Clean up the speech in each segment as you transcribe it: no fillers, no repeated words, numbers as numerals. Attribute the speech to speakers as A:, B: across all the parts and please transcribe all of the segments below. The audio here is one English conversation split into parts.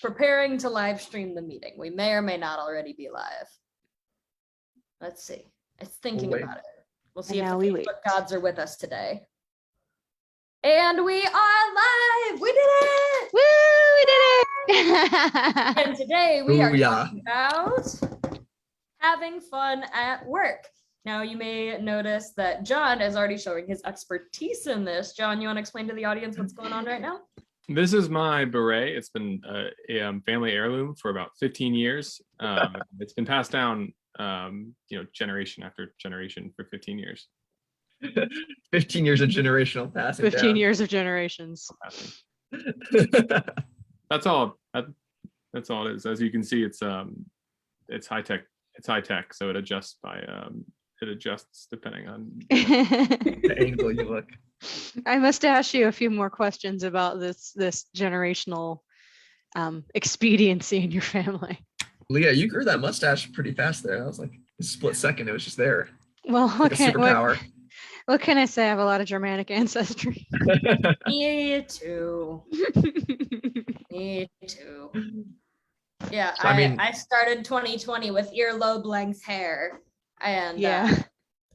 A: preparing to live stream the meeting. We may or may not already be live. Let's see. It's thinking about it. We'll see if the Facebook gods are with us today. And we are live! We did it!
B: Woo! We did it!
A: And today we are talking about having fun at work. Now you may notice that John is already showing his expertise in this. John, you want to explain to the audience what's going on right now?
C: This is my beret. It's been a family heirloom for about 15 years. It's been passed down, generation after generation for 15 years.
D: 15 years of generational passing
B: 15
D: down.
B: years of generations.
C: That's all. That's all it is. As you can see, it's high tech. It's high tech, so it adjusts depending on
D: the angle you look.
B: I must ask you a few more questions about this generational expediency in your family.
D: Leah, you grew that mustache pretty fast there. I was like, a split second, it was just there.
B: Well,
D: Like a superpower.
B: What can I say? I have a lot of Germanic ancestry.
A: Me too. Me too. Yeah,
D: So,
A: I started 2020 with earlobe length hair, and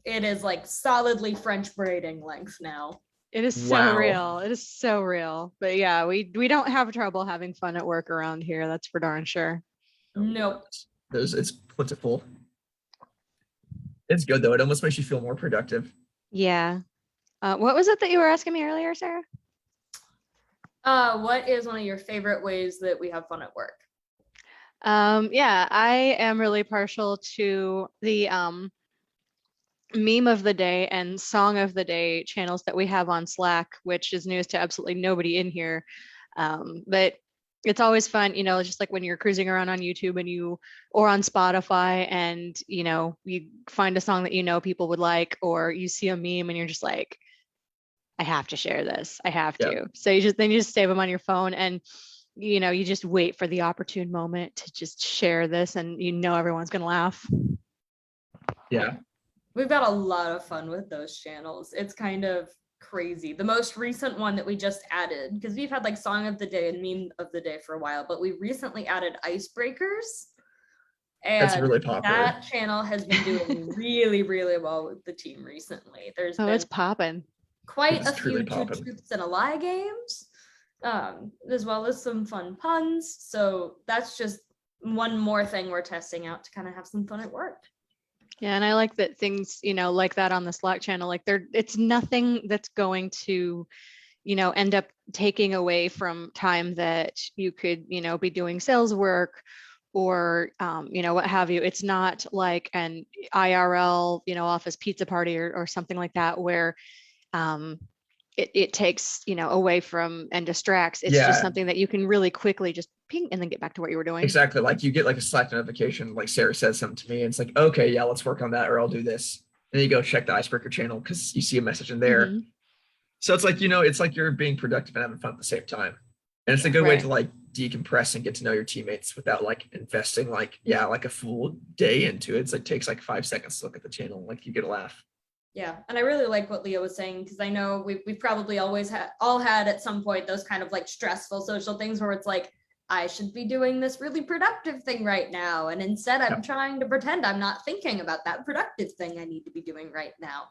A: it is like solidly French braiding length now.
B: It is so real. It is so real. But yeah, we don't have trouble having fun at work around here. That's for darn sure.
A: Nope.
D: It's plentiful. It's good though. It almost makes you feel more productive.
B: Yeah. What was it that you were asking me earlier, Sarah?
A: What is one of your favorite ways that we have fun at work?
B: Yeah, I am really partial to the meme of the day and song of the day channels that we have on Slack, which is news to absolutely nobody in here. But it's always fun, just like when you're cruising around on YouTube or on Spotify and, you find a song that people would like, or you see a meme and you're just like, I have to share this. I have to. So you just save them on your phone and, you just wait for the opportune moment to just share this and everyone's going to laugh.
A: Yeah. We've got a lot of fun with those channels. It's kind of crazy. The most recent one that we just added, because we've had like song of the day and meme of the day for a while, but we recently added icebreakers. And
D: that's really popular.
A: That channel has been doing really, really well with the team recently. There's
B: it's popping.
A: Quite a few two truths and a lie games, as well as some fun puns. So that's just one more thing we're testing out to kind of have some fun at work.
B: Yeah, and I like that things, like that on the Slack channel, like it's nothing that's going to, end up taking away from time that you could, be doing sales work or, what have you. It's not like an IRL, office pizza party or something like that where it takes, away from and distracts. It's just something that you can really quickly just ping and then get back to what you were doing.
D: Exactly. Like you get like a Slack notification, like Sarah says something to me, and it's like, okay, yeah, let's work on that, or I'll do this. And then you go check the icebreaker channel because you see a message in there. Mm-hmm. So it's like, it's like you're being productive and having fun at the same time. And it's a good way to like decompress and get to know your teammates without like investing like a full day into it. It's like takes like 5 seconds to look at the channel, like you get a laugh.
A: Yeah, and I really like what Leah was saying, because I know we've probably always had at some point those kind of like stressful social things where it's like, I should be doing this really productive thing right now, and instead I'm trying to pretend I'm not thinking about that productive thing I need to be doing right now.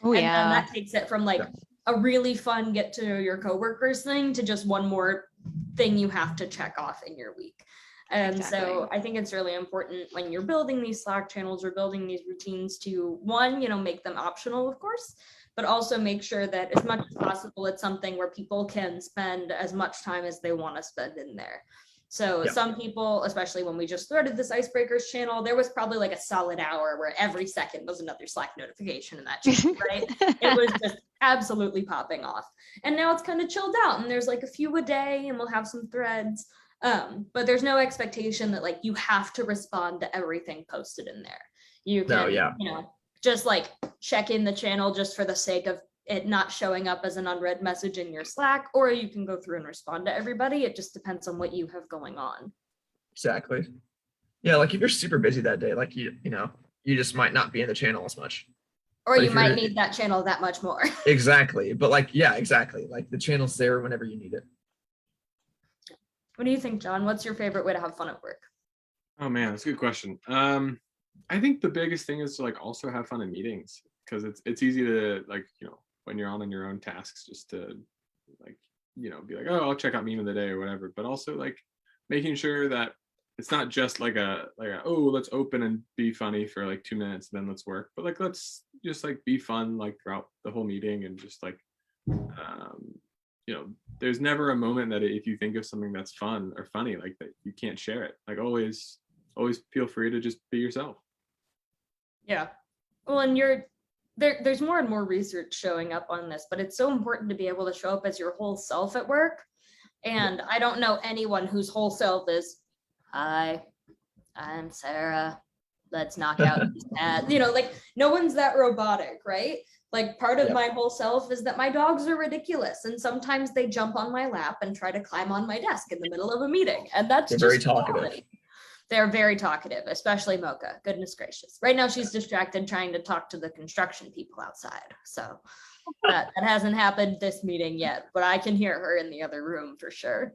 B: Oh,
A: and then that takes it from like a really fun get to know your coworkers thing to just one more thing you have to check off in your week. And so I think it's really important when you're building these Slack channels or building these routines to, one, make them optional, of course, but also make sure that as much as possible, it's something where people can spend as much time as they want to spend in there. So some people, especially when we just started this Icebreakers channel, there was probably like a solid hour where every second was another Slack notification in that channel, right? It was just absolutely popping off. And now it's kind of chilled out and there's like a few a day and we'll have some threads. But there's no expectation that like you have to respond to everything posted in there. You can, just like check in the channel just for the sake of it not showing up as an unread message in your Slack, or you can go through and respond to everybody. It just depends on what you have going on.
D: Exactly. Yeah, like if you're super busy that day, like you just might not be in the channel as much.
A: Or you might need that channel that much more.
D: Exactly. But like, exactly. Like the channel's there whenever you need it.
A: What do you think, John? What's your favorite way to have fun at work?
C: Oh man, that's a good question. I think the biggest thing is to like also have fun in meetings, because it's easy to like, when you're on your own tasks, just to like, be like, oh, I'll check out meme of the day or whatever, but also like making sure that it's not just like oh, let's open and be funny for like 2 minutes, then let's work, but like let's just like be fun like throughout the whole meeting, and just like there's never a moment that if you think of something that's fun or funny like that, you can't share it. Like always feel free to just be yourself.
A: Yeah. Well, and there's more and more research showing up on this, but it's so important to be able to show up as your whole self at work. And I don't know anyone whose whole self is, hi, I'm Sarah. Let's knock out these ads. Like no one's that robotic, right? Like part of my whole self is that my dogs are ridiculous. And sometimes they jump on my lap and try to climb on my desk in the middle of a meeting. And that's
D: They're
A: just
D: very talkative.
A: reality. They're very talkative, especially Mocha. Goodness gracious. Right now she's distracted trying to talk to the construction people outside. So that hasn't happened this meeting yet, but I can hear her in the other room for sure.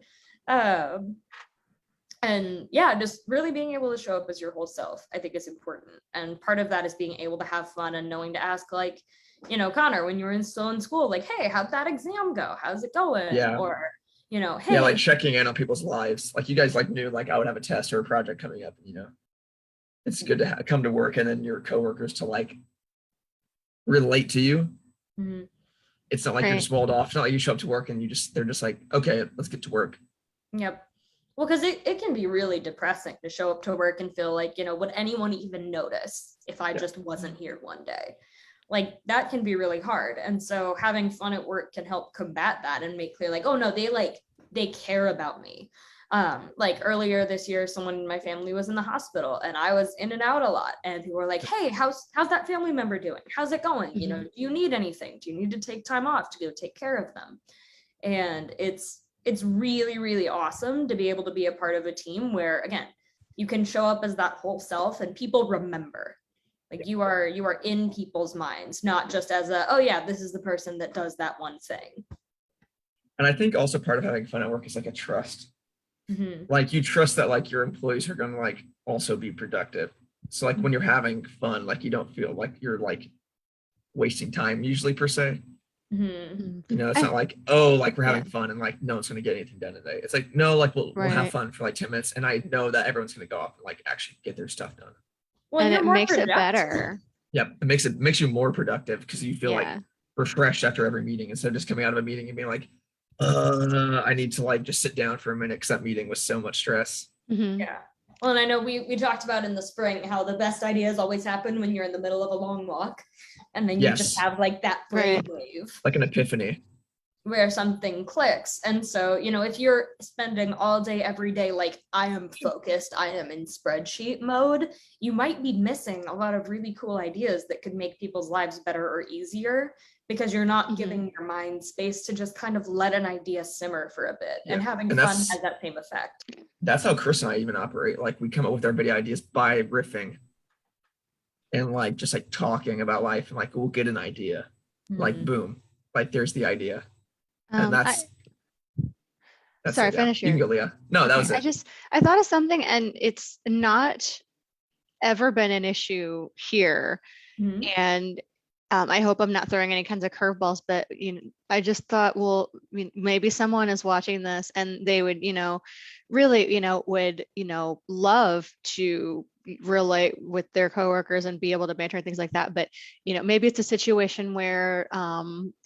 A: And yeah, just really being able to show up as your whole self, I think is important. And part of that is being able to have fun and knowing to ask, like, Connor, when you were still in school, like, hey, how'd that exam go? How's it going?
D: Yeah.
A: Or, hey.
D: Yeah, like checking in on people's lives. Like you guys like knew like I would have a test or a project coming up, it's good to come to work and then your coworkers to like relate to you.
A: Mm-hmm.
D: It's not like you're just walled off. It's not like you show up to work and they're just like, okay, let's get to work.
A: Yep. Well, because it can be really depressing to show up to work and feel like, would anyone even notice if I just wasn't here one day? Like that can be really hard. And so having fun at work can help combat that and make clear like, oh no, they care about me. Like earlier this year, someone in my family was in the hospital and I was in and out a lot. And people were like, hey, how's that family member doing? How's it going? Do you need anything? Do you need to take time off to go take care of them? And it's really, really awesome to be able to be a part of a team where, again, you can show up as that whole self and people remember. Like you are in people's minds, not just as oh yeah, this is the person that does that one thing.
D: And I think also part of having fun at work is like a trust.
A: Mm-hmm.
D: Like you trust that like your employees are going to like also be productive. So like when you're having fun, like you don't feel like you're like wasting time usually per se.
A: Mm-hmm.
D: It's not like, oh, like we're having fun and like no one's going to get anything done today. It's like, no, like we'll have fun for like 10 minutes and I know that everyone's going to go off and like actually get their stuff done.
A: Well,
B: and it makes it better.
D: Yep, it makes you more productive because you feel like refreshed after every meeting instead of just coming out of a meeting and being like, I need to like just sit down for a minute because that meeting was so much stress.
B: Mm-hmm.
A: Yeah. Well, and I know we talked about in the spring how the best ideas always happen when you're in the middle of a long walk, and then you just have like that brain wave,
D: like an epiphany,
A: where something clicks. And so, if you're spending all day, every day, like I am focused, I am in spreadsheet mode, you might be missing a lot of really cool ideas that could make people's lives better or easier because you're not giving your mind space to just kind of let an idea simmer for a bit. And having fun has that same effect.
D: That's how Chris and I even operate. Like we come up with our video ideas by riffing and like just like talking about life and like we'll get an idea, like boom, like there's the idea. And that's
B: sorry, finish
D: you can go, Leah. No, that was it.
B: I thought of something and it's not ever been an issue here.
A: Mm-hmm.
B: And I hope I'm not throwing any kinds of curveballs, but I just thought, well, maybe someone is watching this and they would, really, would, love to relate with their coworkers and be able to banter and things like that. But, maybe it's a situation where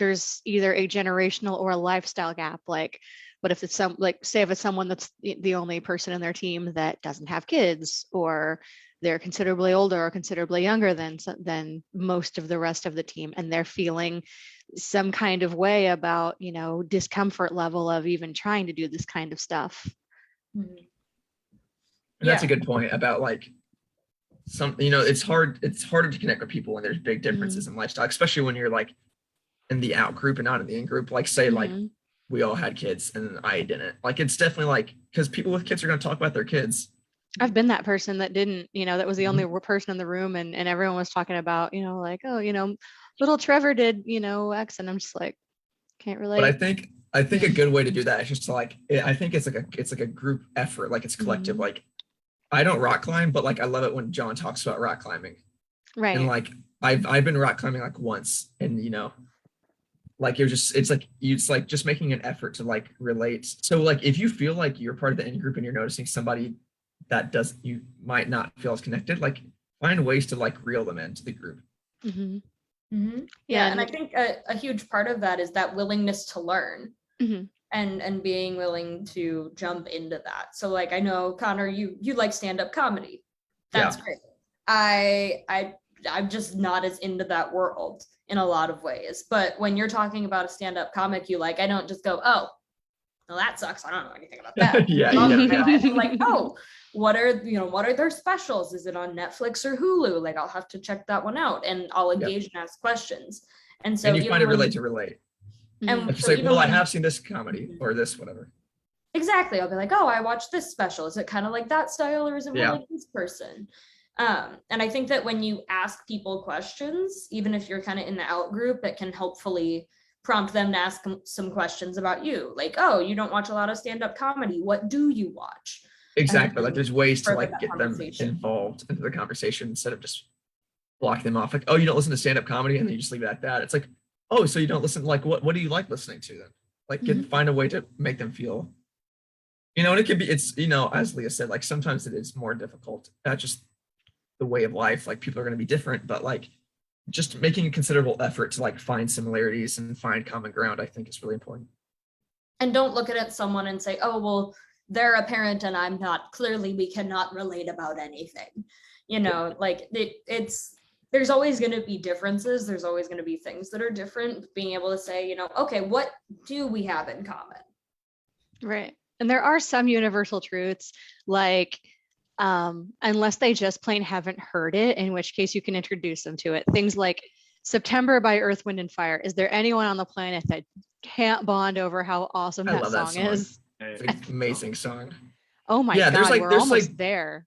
B: there's either a generational or a lifestyle gap. Like, what if it's say if it's someone that's the only person in their team that doesn't have kids, or they're considerably older or considerably younger than most of the rest of the team, and they're feeling some kind of way about, discomfort level of even trying to do this kind of stuff.
A: Mm-hmm.
D: And that's a good point about like it's harder to connect with people when there's big differences in lifestyle, especially when you're like in the out group and not in the in group. Like say like we all had kids and I didn't. Like it's definitely like, because people with kids are going to talk about their kids.
B: I've been that person that didn't, that was the only person in the room, and everyone was talking about, like, oh, little Trevor did, X, and I'm just like, can't relate.
D: But I think I think a good way to do that is just to like, I think it's like a group effort, like it's collective. Like I don't rock climb, but like I love it when John talks about rock climbing.
B: Right.
D: And like I've been rock climbing like once, and you know, like it's like just making an effort to like relate. So like if you feel like you're part of the in group and you're noticing somebody that you might not feel as connected, like find ways to like reel them into the group.
A: Yeah, and I think a huge part of that is that willingness to learn. And being willing to jump into that. So like I know Connor, you like stand-up comedy. That's great. I'm just not as into that world in a lot of ways. But when you're talking about a stand-up comic you like, I don't just go, oh, well, that sucks. I don't know anything about that. Like, oh, what are their specials? Is it on Netflix or Hulu? Like I'll have to check that one out, and I'll engage and ask questions. And so
D: you find it relate to relate.
A: And
D: it's like, well, I have seen this comedy or this whatever.
A: Exactly. I'll be like, oh, I watched this special. Is it kind of like that style, or is it more like this person? And I think that when you ask people questions, even if you're kind of in the out group, it can hopefully prompt them to ask some questions about you. Like, oh, you don't watch a lot of stand-up comedy. What do you watch?
D: Exactly. Like there's ways to like get them involved into the conversation instead of just blocking them off. Like, oh, you don't listen to stand-up comedy, and then you just leave it at that. It's like, oh, so you don't listen, like what do you like listening to then? Like find a way to make them feel, you know, and it could be, it's, you know, as Leah said, like sometimes it is more difficult. That's just the way of life. Like people are going to be different, but like just making a considerable effort to like find similarities and find common ground, I think is really important.
A: And don't look at someone and say, oh, well, they're a parent and I'm not. Clearly we cannot relate about anything. You know, like there's always going to be differences. There's always going to be things that are different. Being able to say, you know, okay, what do we have in common?
B: Right. And there are some universal truths, like unless they just plain haven't heard it, in which case you can introduce them to it. Things like September by Earth, Wind and Fire. Is there anyone on the planet that can't bond over how awesome that song is?
D: It's an amazing song.
B: Oh my God, we're almost there.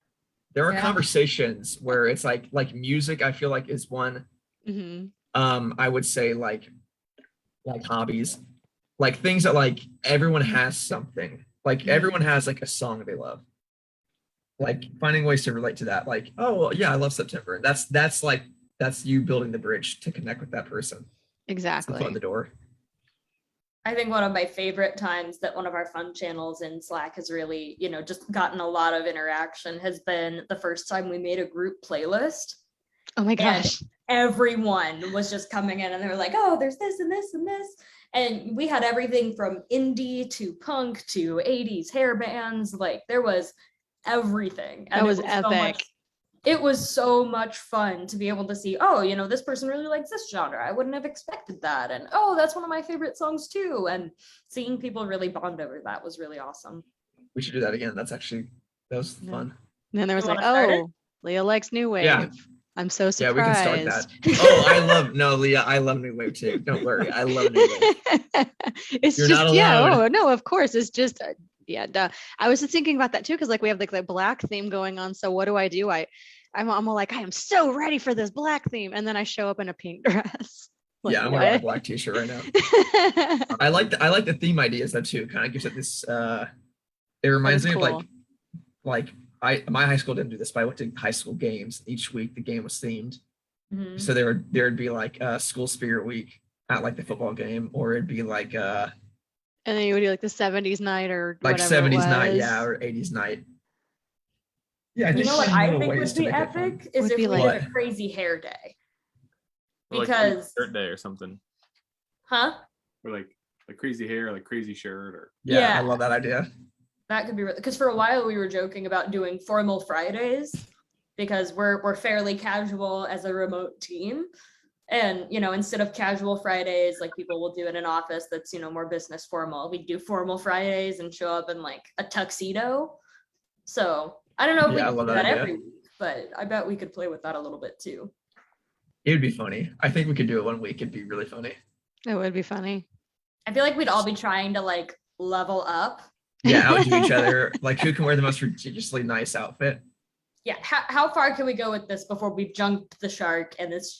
D: There are conversations where it's like music, I feel like is one. I would say like hobbies, like things that like everyone has something, like everyone has like a song they love, like finding ways to relate to that. Like, oh, well, yeah, I love September. And that's you building the bridge to connect with that person.
B: Exactly.
D: Open the door.
A: I think one of my favorite times that one of our fun channels in Slack has really, you know, just gotten a lot of interaction has been the first time we made a group playlist.
B: Oh my gosh.
A: And everyone was just coming in and they were like, oh, there's this and this and this. And we had everything from indie to punk to 80s hair bands. Like there was everything. And
B: that was epic.
A: It was so much fun to be able to see, oh, you know, this person really likes this genre. I wouldn't have expected that. And oh, that's one of my favorite songs too. And seeing people really bond over that was really awesome.
D: We should do that again. That was fun.
B: And then there was like, oh, Leah likes New Wave. Yeah. I'm so surprised.
D: Yeah, we can start that. Oh, Leah, I love New Wave too. Don't worry. I love New Wave.
B: You're not allowed. No, of course. It's just, duh. I was just thinking about that too, because like we have like the black theme going on. So what do? I'm like, I am so ready for this black theme, and then I show up in a pink dress. Like,
D: I'm wearing a black t-shirt right now. I like the theme ideas though too. Kind of gives it this. It reminds me of like my high school didn't do this, but I went to high school games. Each week the game was themed. So there'd be like school spirit week at like the football game, or it'd be like
B: and then you would do like the 70s night or
D: like 70s night, or 80s night. Yeah,
A: you know what I think would be epic is if we did a crazy hair day. Because
C: like shirt day or something.
A: Huh?
C: Or like crazy hair, like crazy shirt, or
D: yeah, I love that idea.
A: That could be because for a while we were joking about doing formal Fridays because we're fairly casual as a remote team. And, you know, instead of casual Fridays, like people will do in an office that's, you know, more business formal, we do formal Fridays and show up in like a tuxedo. So I don't know if we can do that every week, but I bet we could play with that a little bit too.
D: It would be funny. I think we could do it one week. It'd be really funny.
B: It would be funny.
A: I feel like we'd all be trying to like level up.
D: Yeah, outdo each other. Like who can wear the most ridiculously nice outfit?
A: Yeah. How far can we go with this before we've jumped the shark and it's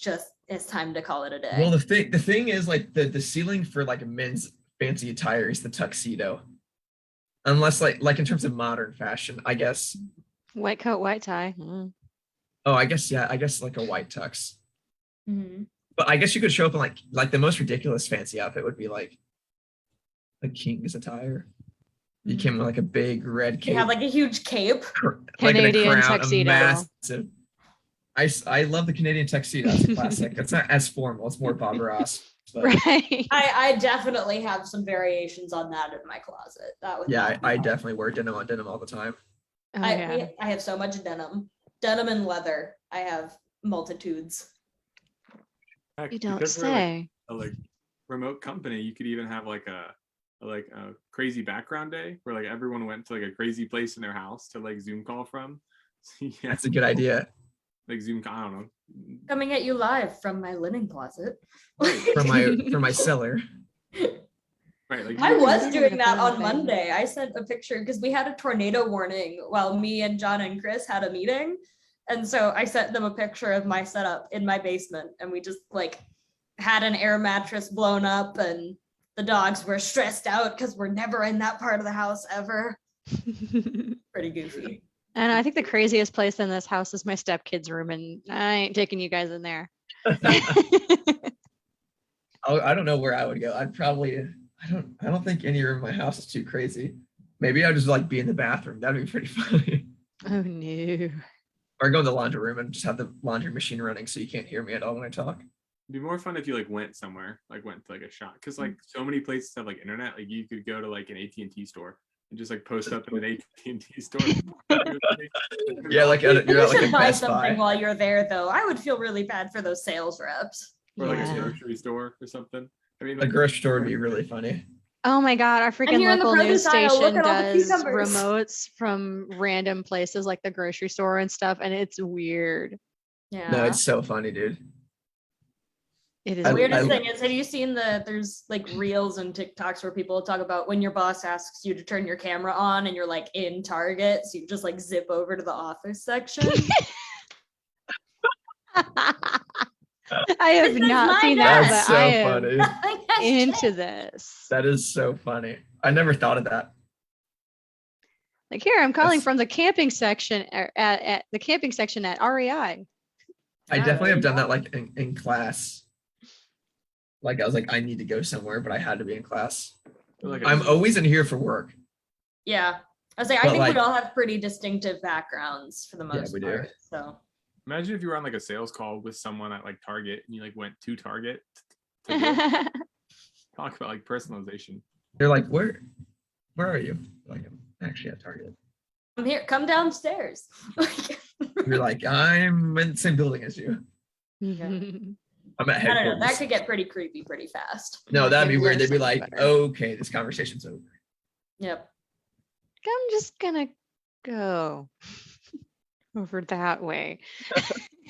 A: time to call it a day?
D: Well, the thing is like the ceiling for like men's fancy attire is the tuxedo. Unless like in terms of modern fashion, I guess.
B: White coat, white tie.
D: Oh, I guess like a white tux.
A: Mhm.
D: But I guess you could show up in like the most ridiculous fancy outfit would be like a king's attire. You came with like a big red
A: You
D: cape.
A: have like a huge cape.
D: Like in a
B: Canadian
D: crown,
B: tuxedo.
D: a massive. I love the Canadian tuxedo. It's a classic. It's not as formal. It's more Bob Ross. But
B: Right.
A: I definitely have some variations on that in my closet. That would
D: yeah,
A: not be
D: I
A: hard.
D: definitely wear denim on denim all the time.
B: Oh, yeah.
A: I have so much denim and leather. I have multitudes.
C: Heck,
B: You don't
C: because we're,
B: say.
C: like remote company, you could even have like a crazy background day where like everyone went to like a crazy place in their house to like Zoom call from. Yeah,
D: That's a good idea.
C: like Zoom. I don't know.
A: Coming at you live from my linen closet.
D: For my cellar.
C: Right. Like
A: I
C: you-
A: was
B: You're
A: doing
B: gonna
A: that
B: put it
A: on
B: in.
A: Monday. I sent a picture because we had a tornado warning while me and John and Chris had a meeting. And so I sent them a picture of my setup in my basement, and we just like had an air mattress blown up, and the dogs were stressed out because we're never in that part of the house ever. Pretty goofy.
B: And I think the craziest place in this house is my stepkid's room, and I ain't taking you guys in there.
D: I don't know where I would go. I don't think any room in my house is too crazy. Maybe I'd just like be in the bathroom. That'd be pretty funny.
B: Oh no.
D: Or go in the laundry room and just have the laundry machine running so you can't hear me at all when I talk.
C: It'd be more fun if you like went somewhere, like went to like a shop, because like so many places have like internet. Like you could go to like an AT&T store and just like post up in an AT&T store.
D: Yeah, like you're
A: You
D: at like
A: should
D: a
A: buy
D: Best
A: something
D: Buy.
A: while you're there, though. I would feel really bad for those sales reps.
C: or like
B: Yeah.
C: a grocery store or something. I mean,
D: A
C: like,
D: grocery store would be really funny.
B: Oh my God, our freaking
A: here in the
B: local news
A: produce aisle, look
B: station
A: at all the
B: does
A: cucumbers.
B: remotes from random places like the grocery store and stuff, and it's weird.
A: Yeah.
D: No, it's so funny, dude.
B: It is
A: The weirdest
D: I-
A: thing is, have you seen there's like reels and TikToks where people talk about when your boss asks you to turn your camera on and you're like in Target, so you just like zip over to the office section.
B: I have
A: This is
B: not
A: my
B: seen that,
A: desk.
D: That's
B: but I
D: so
B: am
D: funny.
A: Nothing has
B: into
A: changed.
B: this.
D: That is so funny. I never thought of that.
B: Like here, I'm calling
D: That's-
B: from the camping section at the camping section at REI.
D: I
A: Yeah,
D: definitely
A: there
D: have
A: you
D: done
A: go.
D: that like in class. Like I was like, I need to go somewhere, but I had to be in class.
C: like
D: I'm always in here for work.
A: Yeah. I was like, I
D: But,
A: think
D: like-
A: we all have pretty distinctive backgrounds for the
D: Yeah,
A: most
D: we do.
A: part. So
C: imagine if you were on like a sales call with someone at like Target and you like went to Target to go talk about like personalization.
D: They're like, where are you? Like, I'm actually at Target.
A: I'm here, come downstairs.
D: You're like, I'm in the same building as you. I'm at
A: I don't know.
D: headquarters.
A: That could get pretty creepy pretty fast.
D: No, that'd be
B: Maybe
D: weird. They'd be
B: there's
D: like,
B: something better.
D: okay, this conversation's over.
A: Yep.
B: I'm just gonna go over that way.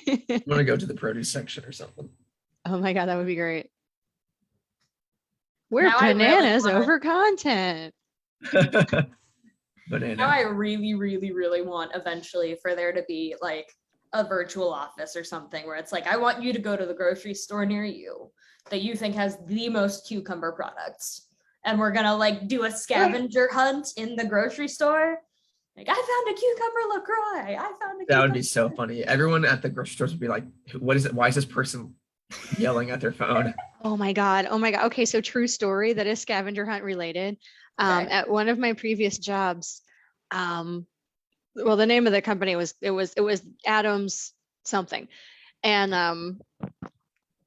D: I'm gonna go to the produce section or something.
B: Oh my God, that would be great. We're
A: Now I really
B: bananas
A: wanna-
B: over content.
D: Banana.
A: Now I really, really, really want eventually for there to be like a virtual office or something where it's like, I want you to go to the grocery store near you that you think has the most cucumber products. And we're gonna like do a scavenger hunt in the grocery store. Like, I found a cucumber LaCroix. I found a
D: That would be
A: cucumber."
D: so funny. Everyone at the grocery stores would be like, what is it? Why is this person yelling at their phone?
B: Oh my God. Oh my God. Okay, so true story that is scavenger hunt related.
A: Okay.
B: At one of my previous jobs, well, the name of the company was Adams something, and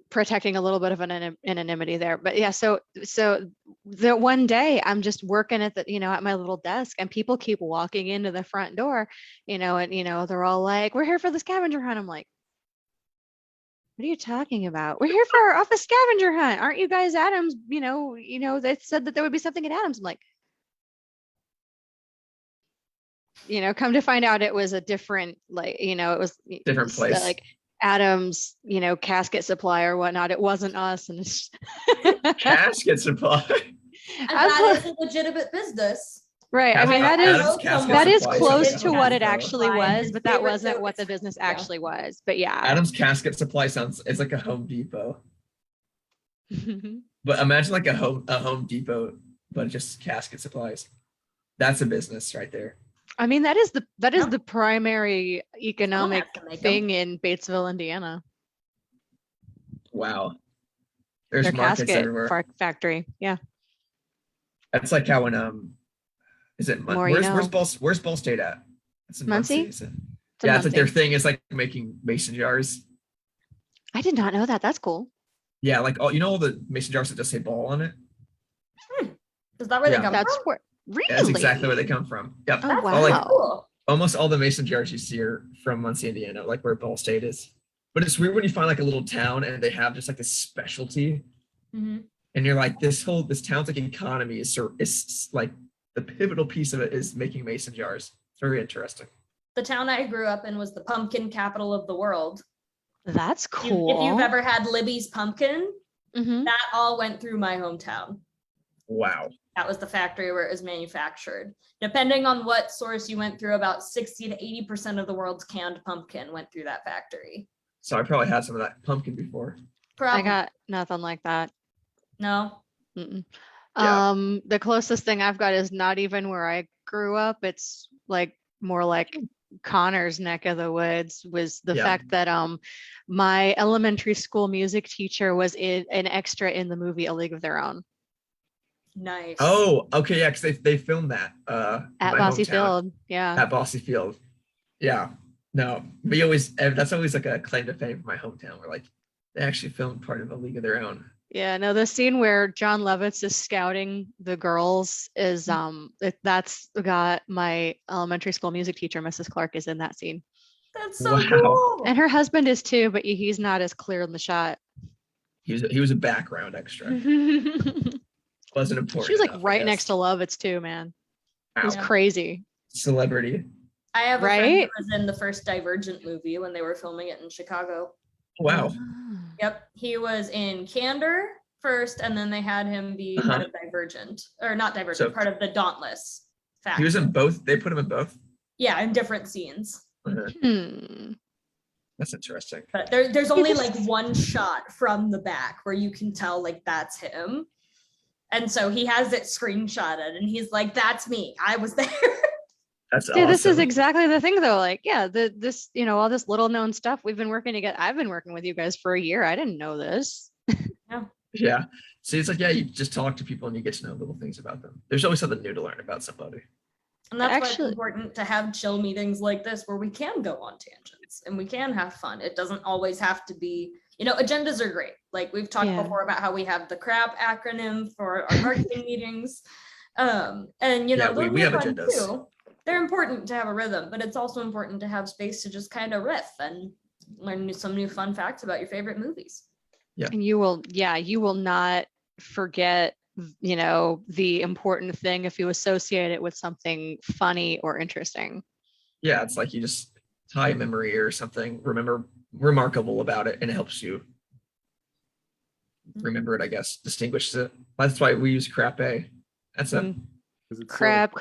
B: protecting a little bit of an anonymity there. But yeah, so the one day I'm just working at the at my little desk, and people keep walking into the front door, and they're all like, "We're here for the scavenger hunt." I'm like, what are you talking about? We're here for our office scavenger hunt. Aren't you guys Adams? They said that there would be something at Adams. I'm like, come to find out it was a different, it was
D: Different place.
B: like Adams, casket supply or whatnot. It wasn't us. And it's
D: Casket supply.
A: And
B: I
A: that
B: was
A: is a legitimate business.
B: right. I mean, that
D: Adams
B: is
D: Casket
B: that is
D: Supply
B: close
D: sounds
B: to
D: like
B: what
D: a
B: it
D: home
B: actually
A: Depot.
B: was, but that
A: Favorite
B: wasn't
A: joke
B: what the
A: is-
B: business
A: yeah.
B: actually was. But yeah.
D: Adam's Casket Supply it's like a Home Depot. But imagine like a Home Depot, but just casket supplies. That's a business right there.
B: I mean, that is the
A: Yep.
B: primary economic
A: has to make 'em.
B: thing in Batesville, Indiana.
D: Wow. There's
B: Their
D: markets
B: casket
D: everywhere.
B: factory. Yeah.
D: That's like how in is it
B: More you know.
D: where's Ball State at? It's in
B: Muncie?
D: Muncie. Is it?
B: It's a
D: Yeah, it's like their
B: Muncie.
D: thing is like making mason jars.
B: I did not know that. That's cool.
D: Yeah, like all the mason jars that just say ball on it.
A: Is that where they
D: Yeah.
A: come
B: That's
A: from?
B: where really.
D: That's exactly where they come from. Yep.
B: Oh
A: That's
B: wow.
A: really
D: like-
A: cool.
D: Almost all the mason jars you see are from Muncie, Indiana, like where Ball State is. But it's weird when you find like a little town and they have just like this specialty,
A: Mhm.
D: and you're like, this town's like economy is like the pivotal piece of it is making mason jars. It's very interesting.
A: The town I grew up in was the pumpkin capital of the world.
B: That's
A: If
B: cool.
A: you've ever had Libby's pumpkin,
B: Mhm.
A: that all went through my hometown.
D: Wow.
A: That was the factory where it was manufactured. Depending on what source you went through, about 60 to 80% of the world's canned pumpkin went through that factory.
D: So I probably had some of that pumpkin before.
B: I
A: Probably.
B: got nothing like that.
A: No.
B: Mm-mm.
D: Yeah.
B: The closest thing I've got is not even where I grew up. It's like more like Connor's neck of the woods, was the
D: Yeah.
B: fact that my elementary school music teacher was an extra in the movie A League of Their Own
A: Nice.
D: Oh, okay, yeah, because they filmed that in
B: at
D: my
B: Bossy
D: hometown,
B: Field. Yeah.
D: at Bossy Field. Yeah. No, that's always like a claim to fame for my hometown. Where like they actually filmed part of A League of Their Own.
B: Yeah, no, the scene where John Lovitz is scouting the girls is that's got my elementary school music teacher, Mrs. Clark, is in that scene.
A: That's so
D: Wow.
A: cool.
B: And her husband is too, but he's not as clear in the shot.
D: He was a background extra.
B: She
D: Wasn't important.
B: was like
D: enough, I
B: right
D: guess.
B: next to Lovitz too, man. It was
D: Wow.
B: crazy.
D: Celebrity.
A: I have a friend
B: Right?
A: who was in the first Divergent movie when they were filming it in Chicago.
D: Wow.
A: Yep. He was in Candor first, and then they had him be
D: Uh-huh.
A: part of Divergent. Or not Divergent,
D: So-
A: part of the Dauntless fact.
D: He was in both. They put him in both.
A: Yeah, in different scenes.
B: Hmm.
D: That's interesting.
A: But there's only
B: just-
A: like one shot from the back where you can tell like that's him. And so he has it screenshotted and he's like, that's me. I was there.
D: That's
B: See, this is
D: awesome.
B: exactly the thing though. Like, yeah, this, all this little known stuff we've been working together. I've been working with you guys for a year. I didn't know this.
D: Yeah. See, it's like, yeah, you just talk to people and you get to know little things about them. There's always something new to learn about somebody.
A: And that's why it's
B: Actually-
A: important to have chill meetings like this where we can go on tangents and we can have fun. It doesn't always have to be, agendas are great. Like we've talked
B: Yeah.
A: before about how we have the CRAP acronym for our marketing meetings. And
D: Yeah,
A: those
D: we
A: are
D: have
A: fun
D: agendas.
A: too. They're important to have a rhythm, but it's also important to have space to just kind of riff and learn some new fun facts about your favorite movies.
B: And you will not forget, the important thing if you associate it with something funny or interesting.
D: Yeah, it's like you just tie a memory or something, remember remarkable about it, and it helps you remember it, I guess, distinguishes it. That's why we use crap A. That's it.
C: 'Cause it's so-
B: Crap,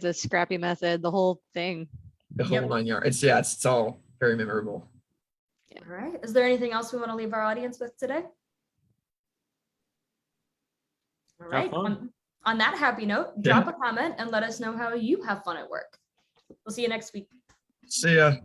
B: the scrappy method, the whole thing.
D: The whole
A: Yep.
D: 9 yards. It's all very memorable.
A: All right. Is there anything else we want to leave our audience with today? All right.
C: fun.
A: On that happy note, drop a comment and let us know how you have fun at work. We'll see you next week.
D: See ya.